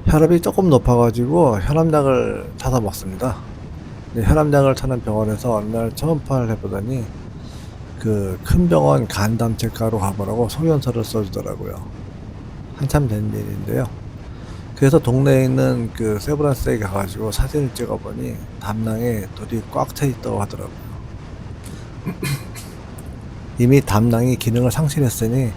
혈압이 조금 높아가지고 혈압약을 타서 먹습니다. 근데 혈압약을 타는 병원에서 어느 날 초음파를 해보더니 그 큰 병원 간담체과로 가보라고 소견서를 써주더라고요. 한참 된 일인데요. 그래서 동네에 있는 그 세브란스에 가가지고 사진을 찍어보니 담낭에 돌이 꽉 차 있다고 하더라고요. 이미 담낭이 기능을 상실했으니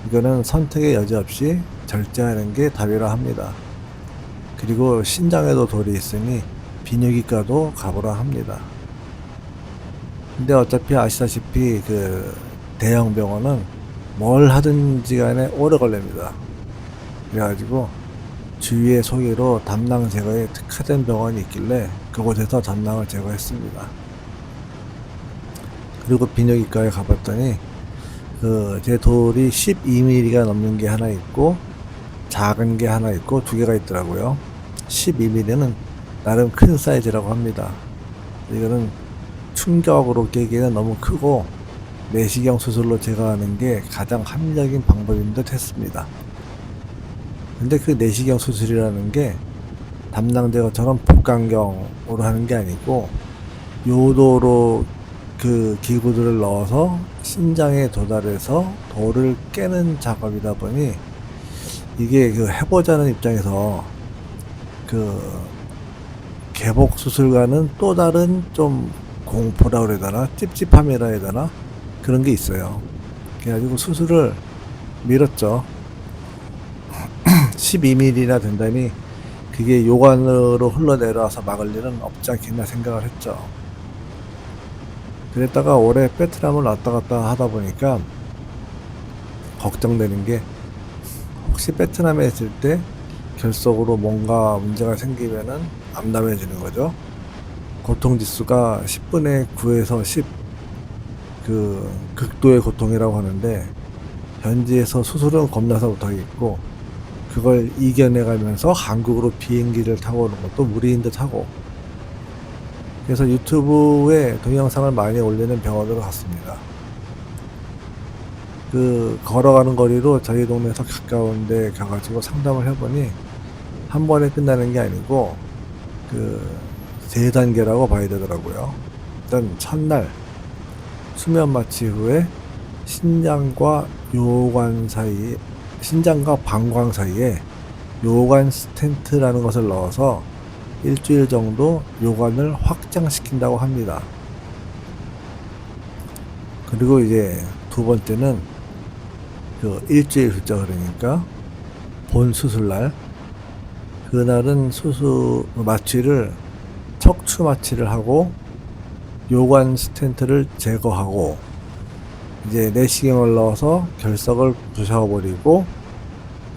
이거는 선택의 여지 없이 절제하는 게 답이라 합니다. 그리고 신장에도 돌이 있으니 비뇨기과도 가보라 합니다. 근데 어차피 아시다시피 그 대형 병원은 뭘 하든지 간에 오래 걸립니다. 그래가지고 주위의 소개로 담낭 제거에 특화된 병원이 있길래 그곳에서 담낭을 제거했습니다. 그리고 비뇨기과에 가봤더니 그 제 돌이 12mm가 넘는 게 하나 있고 작은 게 하나 있고 두 개가 있더라고요. 12mm는 나름 큰 사이즈라고 합니다. 이거는 충격으로 깨기에는 너무 크고 내시경 수술로 제거하는 게 가장 합리적인 방법인 듯 했습니다. 근데 그 내시경 수술이라는 게 담낭 제거처럼 복강경으로 하는 게 아니고 요도로 그 기구들을 넣어서 신장에 도달해서 돌을 깨는 작업이다 보니 이게 그 해보자는 입장에서 그 개복 수술과는 또 다른 좀 공포라 그래야 되나 찝찝함이라 해야 되나 그런 게 있어요. 그래가지고 수술을 미뤘죠. 12mm나 된다니 그게 요관으로 흘러내려와서 막을 일은 없지 않겠나 생각을 했죠. 그랬다가 올해 베트남을 왔다 갔다 하다 보니까 걱정되는 게 혹시 베트남에 있을 때 결석으로 뭔가 문제가 생기면은 암담해지는 거죠. 고통지수가 10분의 9에서 10 그 극도의 고통이라고 하는데 현지에서 수술은 겁나서 못하겠고 그걸 이겨내가면서 한국으로 비행기를 타고 오는 것도 무리인 듯하고 그래서 유튜브에 동영상을 많이 올리는 병원으로 갔습니다. 그 걸어가는 거리로 저희 동네에서 가까운 데 가가지고 상담을 해보니 한 번에 끝나는 게 아니고 그 3단계라고 봐야 되더라고요. 일단 첫날 수면 마취 후에 신장과 요관 사이 신장과 방광 사이에 요관 스텐트라는 것을 넣어서 일주일 정도 요관을 확장시킨다고 합니다. 그리고 이제 두 번째는 그 일주일 후죠. 그러니까 본 수술날 그날은 수술 마취를 척추 마취를 하고 요관 스텐트를 제거하고 이제 내시경을 넣어서 결석을 부셔버리고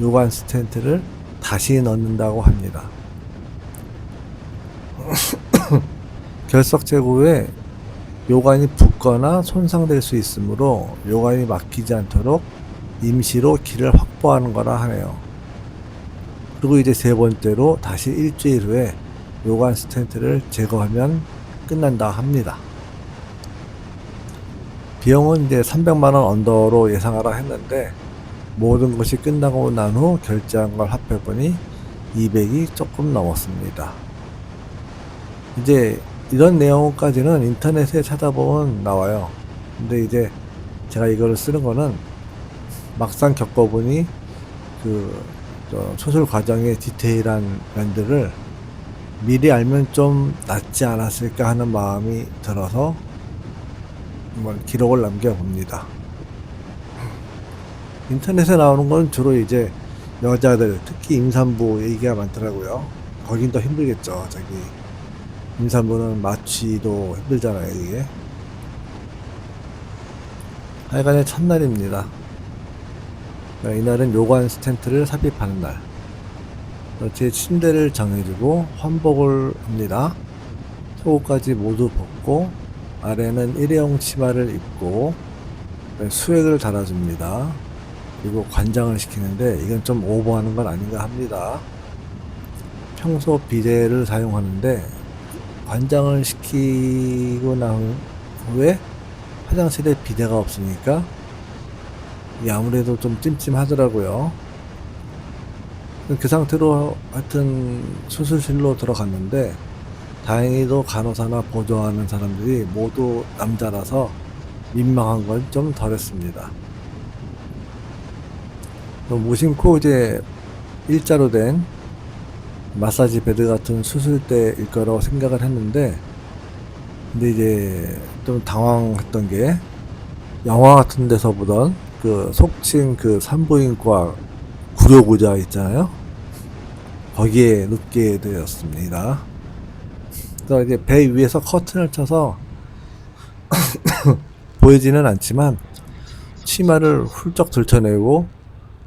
요관 스텐트를 다시 넣는다고 합니다. 결석 제거 후에 요관이 붓거나 손상될 수 있으므로 요관이 막히지 않도록 임시로 길을 확보하는 거라 하네요. 그리고 이제 세 번째로 다시 일주일 후에 요관 스텐트를 제거하면 끝난다 합니다. 비용은 이제 300만원 언더로 예상하라 했는데 모든 것이 끝나고 난 후 결제한 걸 합해보니 200이 조금 넘었습니다. 이제 이런 내용까지는 인터넷에 찾아보면 나와요. 근데 이제 제가 이거를 쓰는 거는 막상 겪어보니 그 수술 과정의 디테일한 면들을 미리 알면 좀 낫지 않았을까 하는 마음이 들어서 한번 기록을 남겨봅니다. 인터넷에 나오는 건 주로 이제 여자들, 특히 임산부 얘기가 많더라고요. 거긴 더 힘들겠죠. 저기 임산부는 마취도 힘들잖아요, 이게. 하여간에 첫날입니다. 이날은 요관 스텐트를 삽입하는 날. 제 침대를 정해주고 환복을 합니다. 속옷까지 모두 벗고 아래는 일회용 치마를 입고 수액을 달아줍니다. 그리고 관장을 시키는데 이건 좀 오버하는 건 아닌가 합니다. 평소 비데를 사용하는데 관장을 시키고 난 후에 화장실에 비데가 없으니까 이게 아무래도 좀 찜찜하더라고요. 그 상태로 하여튼 수술실로 들어갔는데 다행히도 간호사나 보조하는 사람들이 모두 남자라서 민망한 건 좀 덜했습니다. 무심코 이제 일자로 된 마사지 베드 같은 수술대일 거라고 생각을 했는데, 근데 이제 좀 당황했던 게 영화 같은 데서 보던 그 속칭 그 산부인과 구조구자 있잖아요. 거기에 눕게 되었습니다. 그래서 이제 배 위에서 커튼을 쳐서 보이지는 않지만 치마를 훌쩍 들쳐내고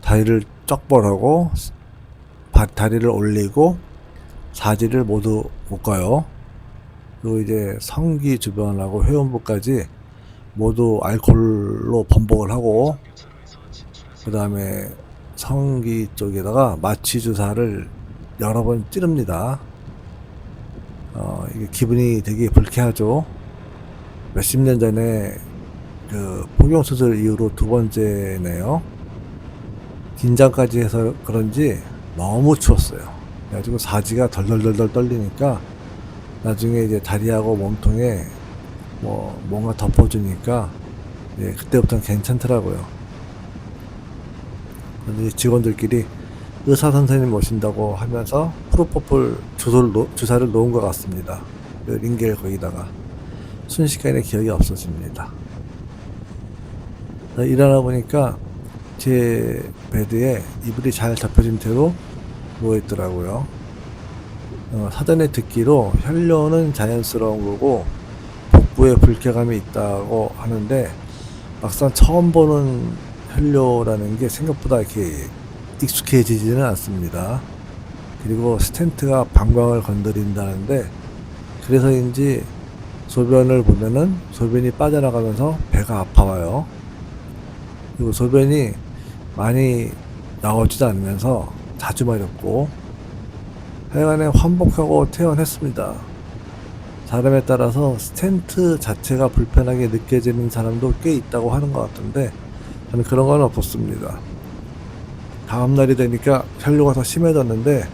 다리를 쩍 벌하고 다리를 올리고 사지를 모두 묶어요. 그리고 이제 성기 주변하고 회원부까지 모두 알코올로 범벅을 하고, 그 다음에 성기 쪽에다가 마취 주사를 여러 번 찌릅니다. 이게 기분이 되게 불쾌하죠. 몇십 년 전에 그 포경수술 이후로 두 번째네요. 긴장까지 해서 그런지 너무 추웠어요. 그래가지고 사지가 덜덜덜덜 떨리니까 나중에 이제 다리하고 몸통에 뭔가 덮어주니까 그때부터는 괜찮더라고요. 그런데 직원들끼리 의사 선생님 오신다고 하면서 프로포폴 주사를 놓은 것 같습니다. 그 링겔 거기다가 순식간에 기억이 없어집니다. 일어나 보니까 제 베드에 이불이 잘 덮여진 채로 누워있더라고요. 사전에 듣기로 혈뇨는 자연스러운 거고 복부에 불쾌감이 있다고 하는데, 막상 처음 보는 혈뇨라는 게 생각보다 이렇게 익숙해지지는 않습니다. 그리고 스텐트가 방광을 건드린다는데, 그래서인지 소변을 보면은 소변이 빠져나가면서 배가 아파와요. 그리고 소변이 많이 나오지도 않으면서 자주 마렵고, 하여간에 환복하고 퇴원했습니다. 사람에 따라서 스텐트 자체가 불편하게 느껴지는 사람도 꽤 있다고 하는 것 같은데, 저는 그런 건 없었습니다. 다음날이 되니까 혈뇨가 더 심해졌는데,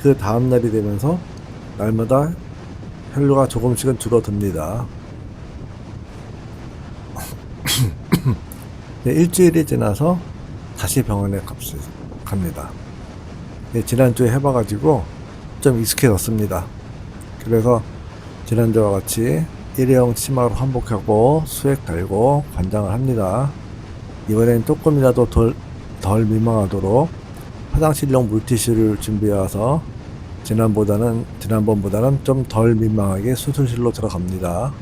그 다음날이 되면서 날마다 혈뇨가 조금씩은 줄어듭니다. 일주일이 지나서 다시 병원에 갑니다. 지난주에 해봐가지고 좀 익숙해졌습니다. 그래서 지난주와 같이 일회용 치마로 환복하고 수액 달고 관장을 합니다. 이번엔 조금이라도 덜 민망하도록 화장실용 물티슈를 준비해와서 지난번보다는 좀 덜 민망하게 수술실로 들어갑니다.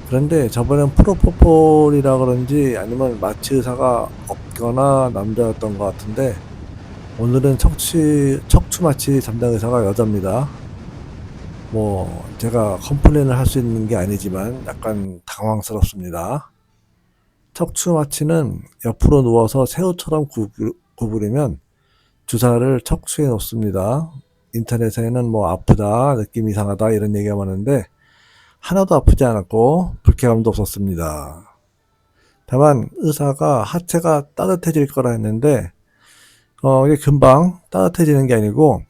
그런데 저번엔 프로포폴이라 그런지 아니면 마취 의사가 없거나 남자였던 것 같은데, 오늘은 척추 마취 담당 의사가 여자입니다. 제가 컴플레인을 할 수 있는 게 아니지만 약간 당황스럽습니다. 척추 마취는 옆으로 누워서 새우처럼 구부리면 주사를 척추에 놓습니다. 인터넷에는 아프다, 느낌 이상하다 이런 얘기가 많은데 하나도 아프지 않았고 불쾌감도 없었습니다. 다만 의사가 하체가 따뜻해질 거라 했는데 이게 금방 따뜻해지는 게 아니고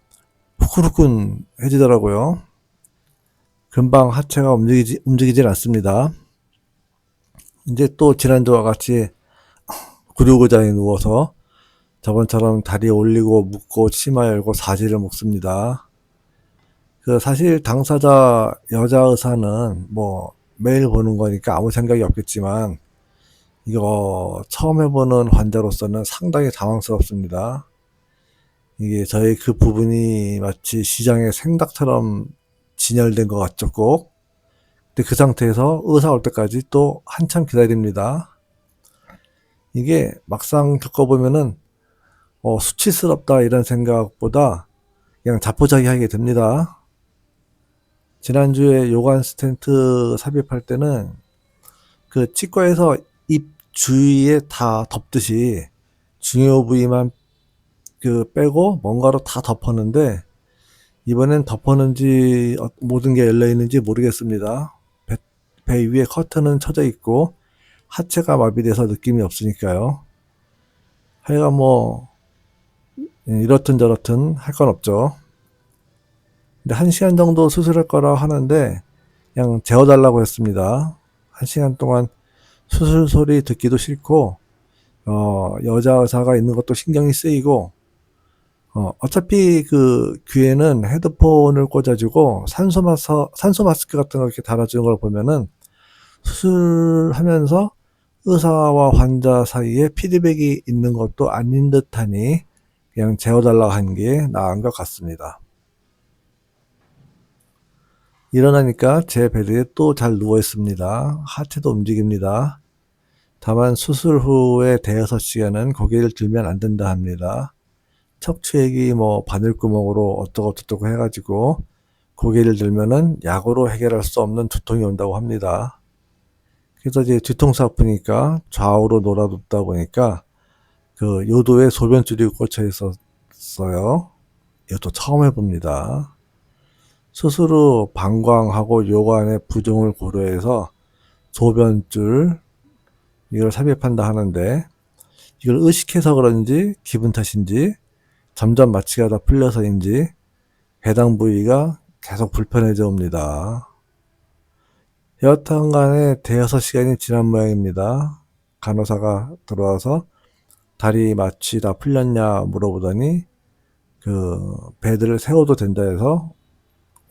후끈후끈해지더라고요. 금방 하체가 움직이질 않습니다. 이제 또 지난주와 같이 구류구자에 누워서 저번처럼 다리 올리고 묶고 치마 열고 사지를 묶습니다. 사실 당사자 여자 의사는 매일 보는 거니까 아무 생각이 없겠지만, 이거 처음 해보는 환자로서는 상당히 당황스럽습니다. 이게 저희 그 부분이 마치 시장의 생닭처럼 진열된 것 같죠, 꼭. 근데 그 상태에서 의사 올 때까지 또 한참 기다립니다. 이게 막상 겪어보면은 수치스럽다 이런 생각보다 그냥 자포자기하게 됩니다. 지난주에 요관 스텐트 삽입할 때는 그 치과에서 입 주위에 다 덮듯이 중요 부위만 빼고 뭔가로 다 덮었는데, 이번엔 덮었는지 모든 게 열려 있는지 모르겠습니다. 배 위에 커튼은 쳐져 있고 하체가 마비돼서 느낌이 없으니까요. 하여간 이렇든 저렇든 할 건 없죠. 근데 1시간 정도 수술할 거라 하는데 그냥 재워달라고 했습니다. 1시간 동안 수술 소리 듣기도 싫고 여자 의사가 있는 것도 신경이 쓰이고 어차피 그 귀에는 헤드폰을 꽂아주고 산소 마스크 같은 거 이렇게 달아주는 걸 보면은 수술하면서 의사와 환자 사이에 피드백이 있는 것도 아닌 듯하니 그냥 재워달라고 한 게 나은 것 같습니다. 일어나니까 제 베드에 또 잘 누워 있습니다. 하체도 움직입니다. 다만 수술 후에 대여섯 시간은 고개를 들면 안 된다 합니다. 척추액이 뭐 바늘구멍으로 어쩌고저쩌고 해가지고 고개를 들면은 약으로 해결할 수 없는 두통이 온다고 합니다. 그래서 이제 뒤통수 아프니까 좌우로 놀아눕다 보니까 그 요도에 소변줄이 꽂혀 있었어요. 이것도 처음 해봅니다. 수술 후 방광하고 요관의 부종을 고려해서 소변줄 이걸 삽입한다 하는데 이걸 의식해서 그런지 기분 탓인지 점점 마취가 다 풀려서인지 해당 부위가 계속 불편해져 옵니다. 여하튼 간에 대여섯 시간이 지난 모양입니다. 간호사가 들어와서 다리 마취 다 풀렸냐 물어보더니 그 베드를 세워도 된다 해서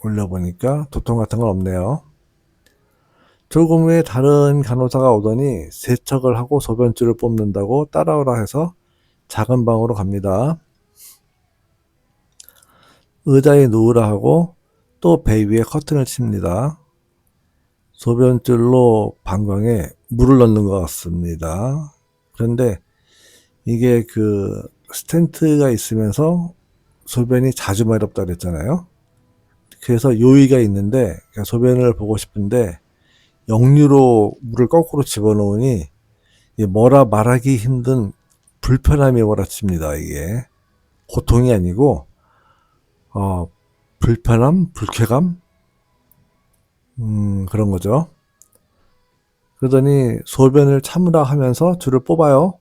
올려보니까 두통 같은 건 없네요. 조금 후에 다른 간호사가 오더니 세척을 하고 소변줄을 뽑는다고 따라오라 해서 작은 방으로 갑니다. 의자에 누우라 하고 또 배 위에 커튼을 칩니다. 소변줄로 방광에 물을 넣는 것 같습니다. 그런데 이게 그 스텐트가 있으면서 소변이 자주 마렵다 그랬잖아요. 그래서 요의가 있는데 소변을 보고 싶은데 역류로 물을 거꾸로 집어넣으니 뭐라 말하기 힘든 불편함이 몰아칩니다. 이게 고통이 아니고 불편함, 불쾌감 그런 거죠. 그러더니 소변을 참으라 하면서 줄을 뽑아요.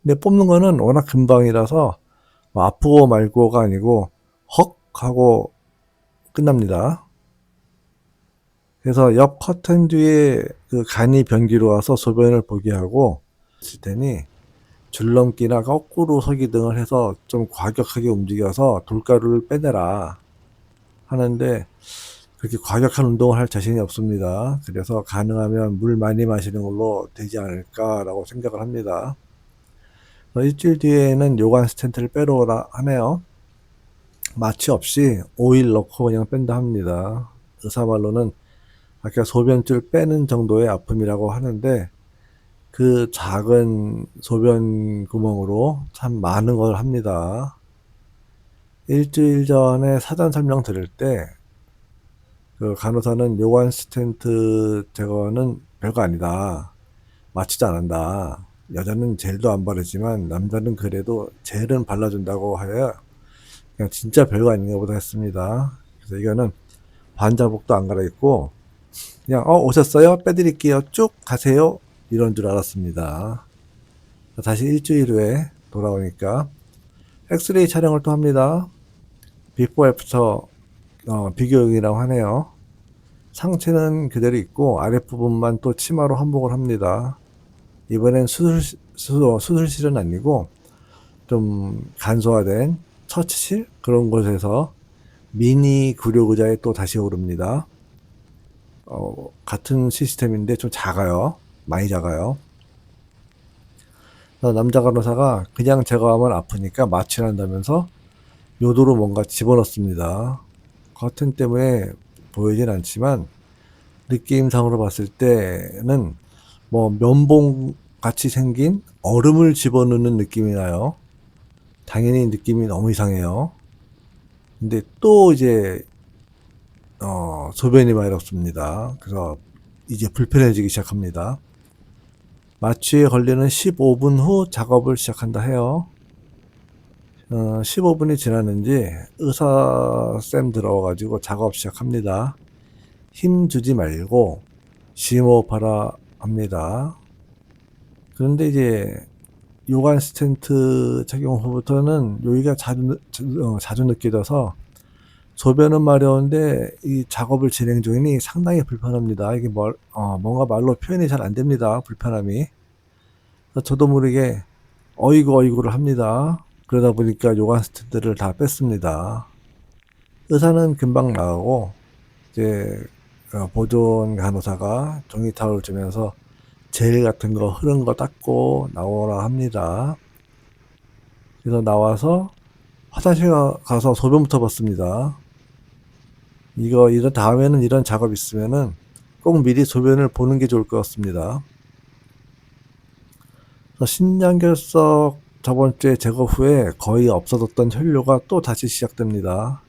근데 뽑는 거는 워낙 금방이라서 아프고 말고가 아니고 헉 하고 끝납니다. 그래서 옆 커튼 뒤에 그 간이 변기로 와서 소변을 보게 하고 있을 테니 줄넘기나 거꾸로 서기 등을 해서 좀 과격하게 움직여서 돌가루를 빼내라 하는데 그렇게 과격한 운동을 할 자신이 없습니다. 그래서 가능하면 물 많이 마시는 걸로 되지 않을까라고 생각을 합니다. 일주일 뒤에는 요관 스텐트를 빼러 오라 하네요. 마취 없이 오일 넣고 그냥 뺀다 합니다. 의사 말로는 아까 소변줄 빼는 정도의 아픔이라고 하는데 그 작은 소변 구멍으로 참 많은 걸 합니다. 일주일 전에 사전 설명 들을 때 그 간호사는 요관 스텐트 제거는 별거 아니다. 마취도 안 한다. 여자는 젤도 안 바르지만 남자는 그래도 젤은 발라준다고 하여 그냥 진짜 별거 아닌가 보다 했습니다. 그래서 이거는 환자복도 안 갈아입고 그냥 오셨어요? 빼드릴게요. 쭉 가세요. 이런 줄 알았습니다. 다시 일주일 후에 돌아오니까 엑스레이 촬영을 또 합니다. 비포 애프터 비교용이라고 하네요. 상체는 그대로 있고 아랫부분만 또 치마로 환복을 합니다. 이번엔 수술실은 아니고 좀 간소화된 처치실 그런 곳에서 미니 구력의자에 또 다시 오릅니다. 같은 시스템인데 좀 작아요. 많이 작아요. 남자 간호사가 그냥 제거하면 아프니까 마취를 한다면서 요도로 뭔가 집어넣습니다. 커튼 때문에 보이진 않지만 느낌상으로 봤을 때는 뭐 면봉 같이 생긴 얼음을 집어넣는 느낌이 나요. 당연히 느낌이 너무 이상해요. 근데 또 이제 소변이 마렵습니다. 그래서 이제 불편해지기 시작합니다. 마취에 걸리는 15분 후 작업을 시작한다 해요. 15분이 지났는지 의사쌤 들어와가지고 작업 시작합니다. 힘 주지 말고 심호흡하라 합니다. 그런데 이제 요관 스텐트 착용 후부터는 요기가 자주 느껴져서 소변은 마려운데 이 작업을 진행 중이니 상당히 불편합니다. 이게 뭔가 말로 표현이 잘 안 됩니다. 불편함이. 저도 모르게 어이구 어이구를 합니다. 그러다 보니까 요관 스텐트를 다 뺐습니다. 의사는 금방 나가고 이제 보존 간호사가 종이 타올을 주면서 젤 같은 거 흐른 거 닦고 나오라 합니다. 그래서 나와서 화장실 가서 소변부터 봤습니다. 이런 다음에는 이런 작업 있으면은 꼭 미리 소변을 보는 게 좋을 것 같습니다. 신장결석 저번 주에 제거 후에 거의 없어졌던 혈뇨가 또 다시 시작됩니다.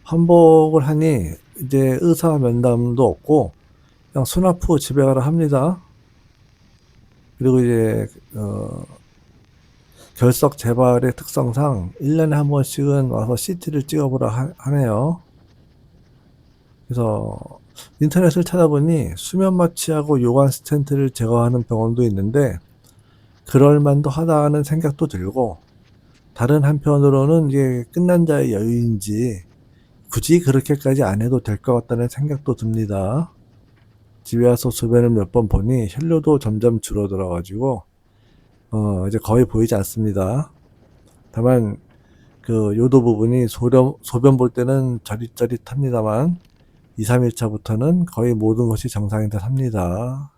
환복을 하니 이제 의사 면담도 없고 그냥 수납 후 집에 가라 합니다. 그리고 이제 결석 재발의 특성상 1년에 한 번씩은 와서 CT를 찍어보라 하네요. 그래서 인터넷을 찾아보니 수면 마취하고 요관 스텐트를 제거하는 병원도 있는데 그럴만도 하다는 생각도 들고, 다른 한편으로는 이게 끝난 자의 여유인지 굳이 그렇게까지 안 해도 될 것 같다는 생각도 듭니다. 집에 와서 소변을 몇 번 보니 혈뇨도 점점 줄어들어가지고 이제 거의 보이지 않습니다. 다만 그 요도 부분이 소변 볼 때는 저릿저릿합니다만 2, 3일차부터는 거의 모든 것이 정상인 듯 합니다.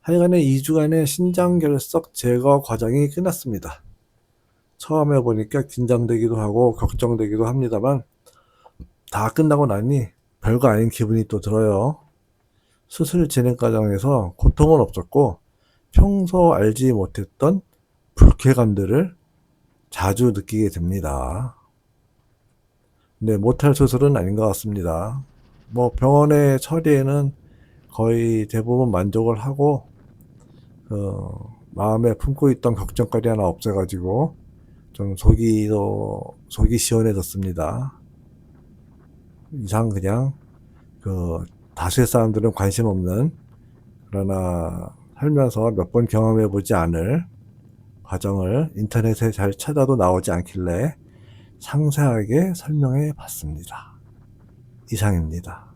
하여간에 2주간의 신장결석 제거 과정이 끝났습니다. 처음에 보니까 긴장되기도 하고 걱정되기도 합니다만 다 끝나고 나니 별거 아닌 기분이 또 들어요. 수술 진행 과정에서 고통은 없었고 평소 알지 못했던 불쾌감들을 자주 느끼게 됩니다. 근데 못할 수술은 아닌 것 같습니다. 병원의 처리에는 거의 대부분 만족을 하고 마음에 품고 있던 걱정거리 하나 없어가지고 좀 속이 시원해졌습니다. 이상 그냥 다수의 사람들은 관심 없는, 그러나 살면서 몇 번 경험해보지 않을 과정을 인터넷에 잘 찾아도 나오지 않길래 상세하게 설명해 봤습니다. 이상입니다.